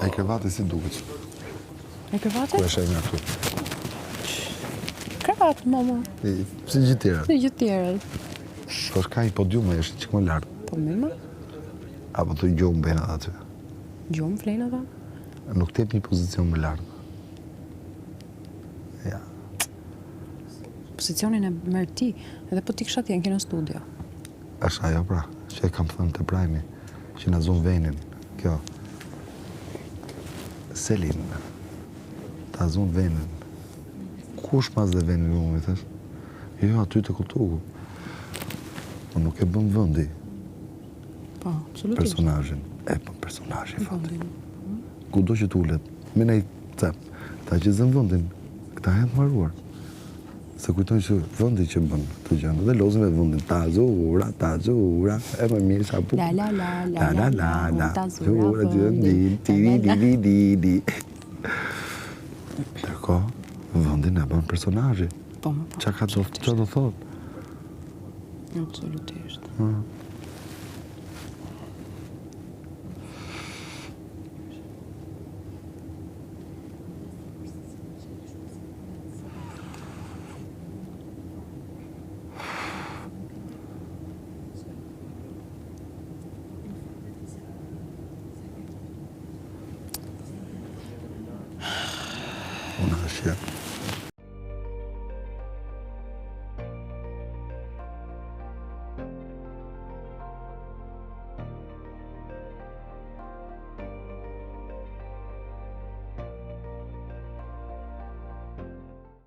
E krevati si duket? E krevati? Ku e shë nga këtu? Krevat, mama. Si gjithë tjera? Si gjithë tjerët. Po shka i podiume, është që më lartë. Po mima? Apo të gjohë mbena dhe aty? Gjohë flenë ata? Nuk tep një pozicion më lartë. Ja. Pozicionin e merë ti, edhe po ti kisha tjenë kene studio. Është ajo pra, që e kam thënë të prajmi, që në zonë venin, kjo. Selin, ta zonë venin. Kush mas dhe venin u mi thash? Jo, aty të kultuku. Po nuk e bëm vëndi. Po, absolutisht. Personazhin. E bëm personazhin, fakt. Vëndin. Kudo që t'ullet, mina i cep, ta që zëm vëndin, këta janë të maruar. Se kujtojnë që vëndi që bën të gjënë, dhe lozën e vëndin, ta zura, e më mirë sa pu. La, ta zura vëndin, di. Tërko, vëndin e bën personazhi. Po, Qa ka që do thot? absolutisht. Unë është që